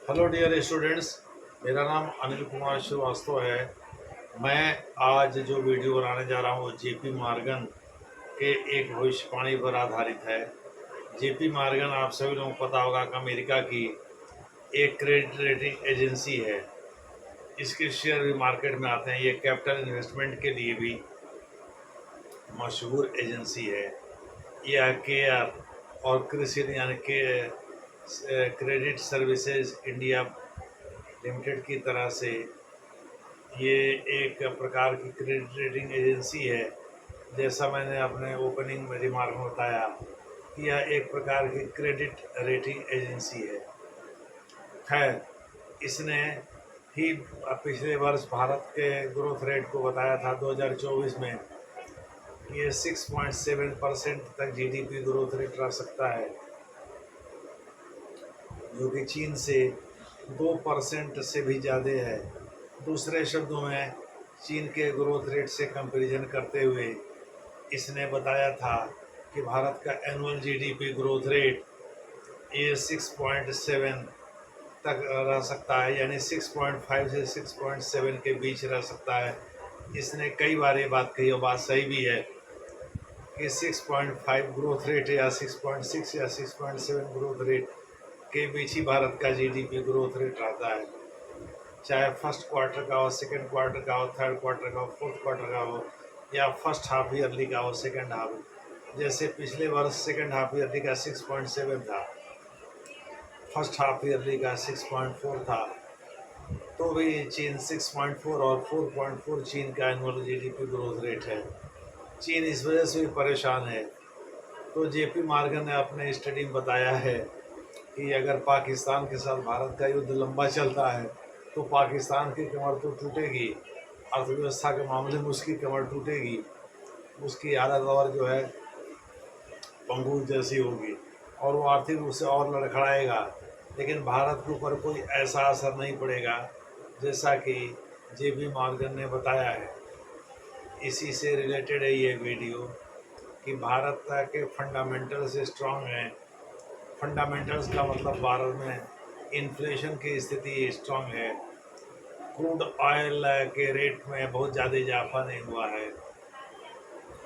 Hello dear students. मेरा नाम अनिल कुमार श्रीवास्तव है। मैं आज जो वीडियो बनाने जा रहा हूँ जेपी मॉर्गन के एक भविष्यवाणी पर आधारित है। जेपी मॉर्गन आप सभी लोगों को पता होगा कि अमेरिका की एक क्रेडिट रेटिंग एजेंसी है। इसके शेयर भी मार्केट में आते हैं। ये कैपिटल इन्वेस्टमेंट के लिए भी मशहूर एजेंसी है। यह केयर और क्रिसिल यानी के क्रेडिट सर्विसेज इंडिया लिमिटेड की तरह से ये एक प्रकार की क्रेडिट रेटिंग एजेंसी है। जैसा मैंने अपने ओपनिंग में रिमार्क में बताया कि यह एक प्रकार की क्रेडिट रेटिंग एजेंसी है। खैर, इसने ही पिछले वर्ष भारत के ग्रोथ रेट को बताया था 2024 में कि ये 6.7% तक जीडीपी ग्रोथ रेट रह सकता है, जो कि चीन से 2% से भी ज़्यादा है। दूसरे शब्दों में चीन के ग्रोथ रेट से कंपैरिजन करते हुए इसने बताया था कि भारत का एनुअल जीडीपी ग्रोथ रेट ये 6.7 तक रह सकता है, यानी 6.5 से 6.7 के बीच रह सकता है। इसने कई बार ये बात कही और बात सही भी है कि 6.5 ग्रोथ रेट या 6.6 या 6.7 ग्रोथ रेट के बीच ही भारत का जीडीपी ग्रोथ रेट रहता है। चाहे फर्स्ट क्वार्टर का हो, सेकेंड क्वार्टर का हो, थर्ड क्वार्टर का हो, फोर्थ क्वार्टर का हो, या फर्स्ट हाफ ईयरली का हो, सेकेंड हाफ। जैसे पिछले वर्ष सेकेंड हाफ ईयरली का 6.7 था, फर्स्ट हाफ ईयरली का 6.4 था। तो भी चीन 6.4 और 4.4 चीन का एनुअल जीडीपी ग्रोथ रेट है। चीन इस वजह से भी परेशान है। तो जेपी मॉर्गन ने अपने स्टडी में बताया है कि अगर पाकिस्तान के साथ भारत का युद्ध लंबा चलता है तो पाकिस्तान की कमर तो टूटेगी, अर्थव्यवस्था के मामले में उसकी कमर टूटेगी, उसकी हालत और जो है पंगुल जैसी होगी और वो आर्थिक रूप से और लड़खड़ाएगा। लेकिन भारत के ऊपर कोई ऐसा असर नहीं पड़ेगा जैसा कि जेपी मॉर्गन ने बताया है। इसी से रिलेटेड है ये वीडियो कि भारत के फंडामेंटल्स स्ट्रांग हैं। फंडामेंटल्स का मतलब भारत में इन्फ्लेशन की स्थिति स्ट्रांग है, क्रूड ऑयल के रेट में बहुत ज़्यादा इजाफा नहीं हुआ है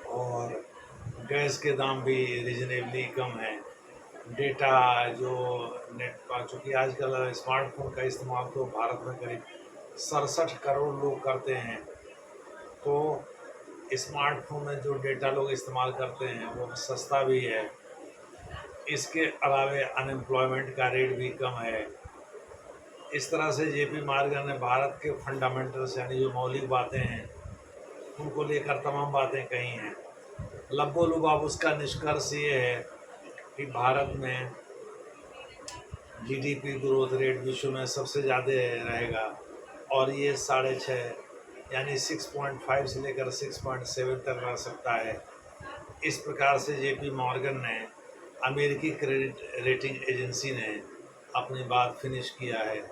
और गैस के दाम भी रिजनेबली कम है। डेटा जो नेट पर, चूँकि आजकल स्मार्टफोन का इस्तेमाल तो भारत में करीब 67 करोड़ लोग करते हैं, तो स्मार्टफोन में जो डेटा लोग इस्तेमाल करते हैं वो सस्ता भी है। इसके अलावे अनएम्प्लॉयमेंट का रेट भी कम है। इस तरह से जेपी मॉर्गन ने भारत के फंडामेंटल्स यानी जो मौलिक बातें हैं उनको लेकर तमाम बातें कही हैं। लबोलुबाब उसका निष्कर्ष ये है कि भारत में जीडीपी ग्रोथ रेट विश्व में सबसे ज़्यादा रहेगा और ये 6.5 यानी 6.5 से लेकर 6.7 तक रह सकता है। इस प्रकार से जेपी मॉर्गन ने, अमेरिकी क्रेडिट रेटिंग एजेंसी ने, अपनी बात फिनिश किया है।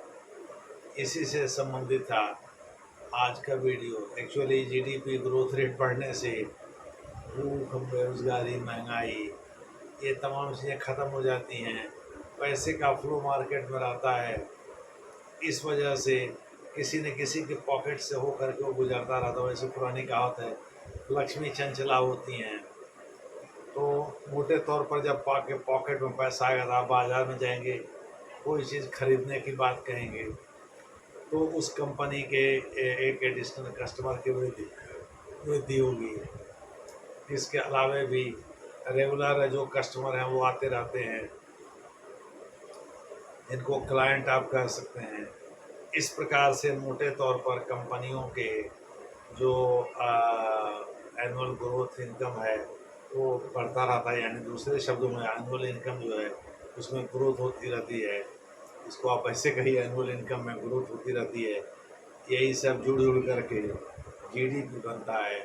इसी से संबंधित था आज का video. Actually GDP growth rate बढ़ने से भूख, बेरोजगारी, महंगाई, ये तमाम चीज़ें ख़त्म हो जाती हैं। पैसे का फ्लो मार्केट में रहता है। इस वजह से किसी न किसी के पॉकेट से हो करके वो गुजरता रहता है। वैसे पुरानी कहावत है, लक्ष्मी चंचला होती हैं। तो मोटे तौर पर जब पॉकेट में पैसा आएगा तो आप बाज़ार में जाएंगे, कोई चीज़ खरीदने की बात कहेंगे तो उस कंपनी के एक एडिशनल कस्टमर की वृद्धि होगी। इसके अलावे भी रेगुलर जो कस्टमर हैं वो आते रहते हैं, इनको क्लाइंट आप कह सकते हैं। इस प्रकार से मोटे तौर पर कंपनियों के जो एनुअल ग्रोथ इनकम है वो बढ़ता रहता है। यानी दूसरे शब्दों में एनुअल इनकम जो है उसमें ग्रोथ होती रहती है। इसको आप ऐसे कहिए, एनुअल इनकम में ग्रोथ होती रहती है। यही सब जुड़ जुड़ करके जीडीपी बनता है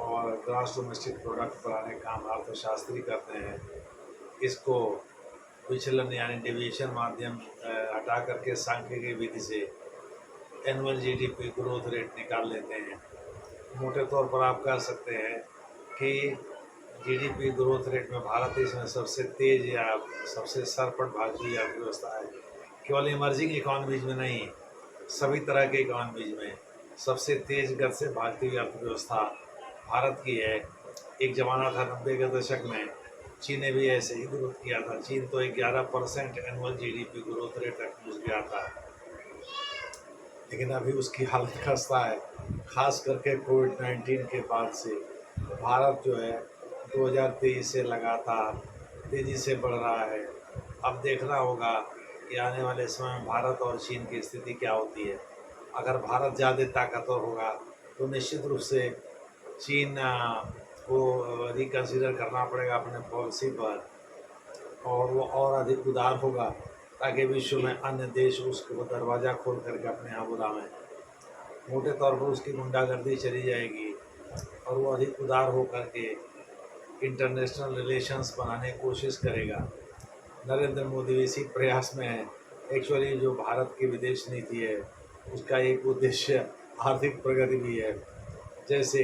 और ग्रॉस डोमेस्टिक प्रोडक्ट बढ़ाने का काम अर्थशास्त्री करते हैं। इसको विचलन यानी डेविएशन माध्यम हटा करके सांख्यिकी विधि से एनुअल जीडीपी ग्रोथ रेट निकाल लेते हैं। मोटे तौर पर आप कह सकते हैं कि जीडीपी ग्रोथ रेट में भारत इसमें सबसे तेज या सबसे सरपट भागीदारी अर्थव्यवस्था है। केवल इमर्जिंग इकोनॉमीज में नहीं, सभी तरह के इकोनॉमीज में सबसे तेज गति से भागती हुई अर्थव्यवस्था भारत की है। एक ज़माना था 90 के दशक में, चीन ने भी ऐसे ही ग्रोथ किया था। चीन तो 11% एनुअल जीडीपी ग्रोथ रेट तक पहुँच गया था, लेकिन अभी उसकी हालत खस्ता है। खास करके कोविड-19 के बाद से भारत जो है 2023 से लगातार तेज़ी से बढ़ रहा है। अब देखना होगा कि आने वाले समय में भारत और चीन की स्थिति क्या होती है। अगर भारत ज़्यादा ताकतवर होगा तो निश्चित रूप से चीन को रिकन्सिडर करना पड़ेगा अपने पॉलिसी पर, और वो और अधिक उदार होगा ताकि विश्व में अन्य देश उसको दरवाज़ा खोल करके अपने यहाँ बुलावें। मोटे तौर पर उसकी गुंडागर्दी चली जाएगी और वो अधिक उदार हो करके इंटरनेशनल रिलेशंस बनाने की कोशिश करेगा। नरेंद्र मोदी इसी प्रयास में है। एक्चुअली जो भारत की विदेश नीति है उसका एक उद्देश्य आर्थिक प्रगति भी है। जैसे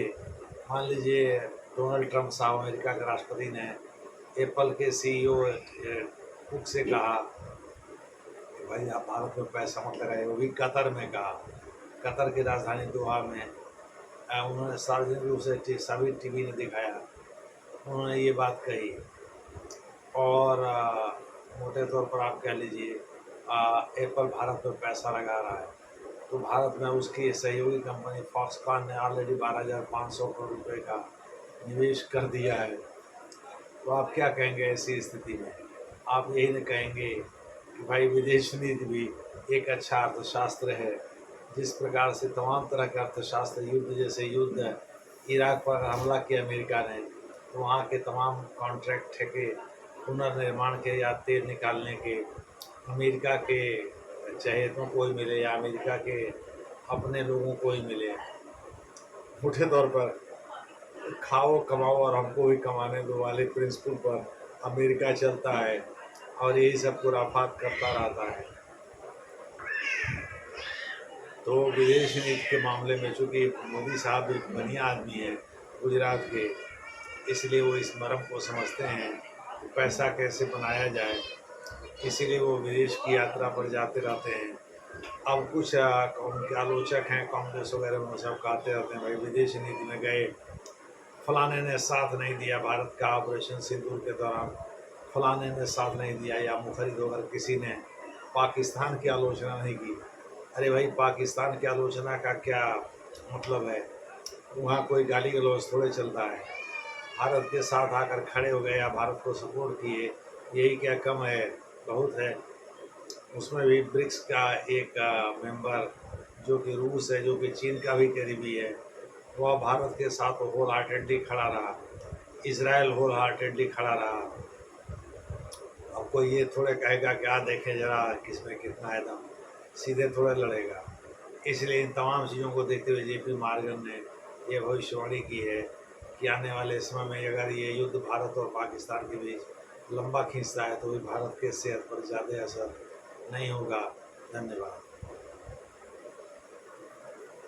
मान लीजिए डोनाल्ड ट्रंप साहब, अमेरिका के राष्ट्रपति, ने एप्पल के सीईओ कुक से कहा कि भाई आप भारत में पैसा मत लगाइए, वो भी कतर में कहा। कतर की राजधानी दोहा में उन्होंने सार्वजनिक रूप से सभी टीवी ने दिखाया, उन्होंने ये बात कही। और मोटे तौर पर आप कह लीजिए एप्पल भारत में पैसा लगा रहा है, तो भारत में उसकी सहयोगी कंपनी फॉक्सकॉन ने ऑलरेडी 12,500 करोड़ रुपए का निवेश कर दिया है। तो आप क्या कहेंगे ऐसी स्थिति में? आप यही न कहेंगे कि भाई विदेश नीति भी एक अच्छा अर्थशास्त्र है। जिस प्रकार से तमाम तरह के अर्थशास्त्र, युद्ध जैसे युद्ध, इराक पर हमला किया अमेरिका ने, तो वहाँ के तमाम कॉन्ट्रैक्ट ठेके पुनर्निर्माण के या तेल निकालने के अमेरिका के चहेतों को ही मिले या अमेरिका के अपने लोगों को ही मिले। मोटे तौर पर खाओ कमाओ और हमको भी कमाने दो वाले प्रिंसिपल पर अमेरिका चलता है और यही सब खुराफात करता रहता है। तो विदेश नीति के मामले में चूँकि मोदी साहब एक बढ़िया आदमी है गुजरात के, इसलिए वो इस मर्म को समझते हैं कि पैसा कैसे बनाया जाए, इसीलिए वो विदेश की यात्रा पर जाते रहते हैं। अब कुछ उनके आलोचक हैं कांग्रेस वगैरह में, सब कहते रहते हैं भाई विदेश नीति में गए, फलाने ने साथ नहीं दिया भारत का ऑपरेशन सिंदूर के दौरान, फलाने ने साथ नहीं दिया, या मुखरिद वगैरह किसी ने पाकिस्तान की आलोचना नहीं की। अरे भाई पाकिस्तान की आलोचना का क्या मतलब है? वहाँ कोई गाली गलौज थोड़े चलता है। भारत के साथ आकर खड़े हो गए या भारत को सपोर्ट किए, यही क्या कम है? बहुत है। उसमें भी ब्रिक्स का एक मेंबर जो कि रूस है, जो कि चीन का भी करीबी है, वह भारत के साथ होल हार्टेडली खड़ा रहा। इजराइल होल हार्टेडली खड़ा रहा। अब कोई ये थोड़े कहेगा कि देखें जरा किसमें कितना है दम, सीधे थोड़े लड़ेगा। इसलिए इन तमाम चीज़ों को देखते हुए जेपी मॉर्गन ने यह भविष्यवाणी की है कि आने वाले समय में अगर ये युद्ध भारत और पाकिस्तान के बीच लंबा खींचता है तो भी भारत के सेहत पर ज़्यादा असर नहीं होगा। धन्यवाद।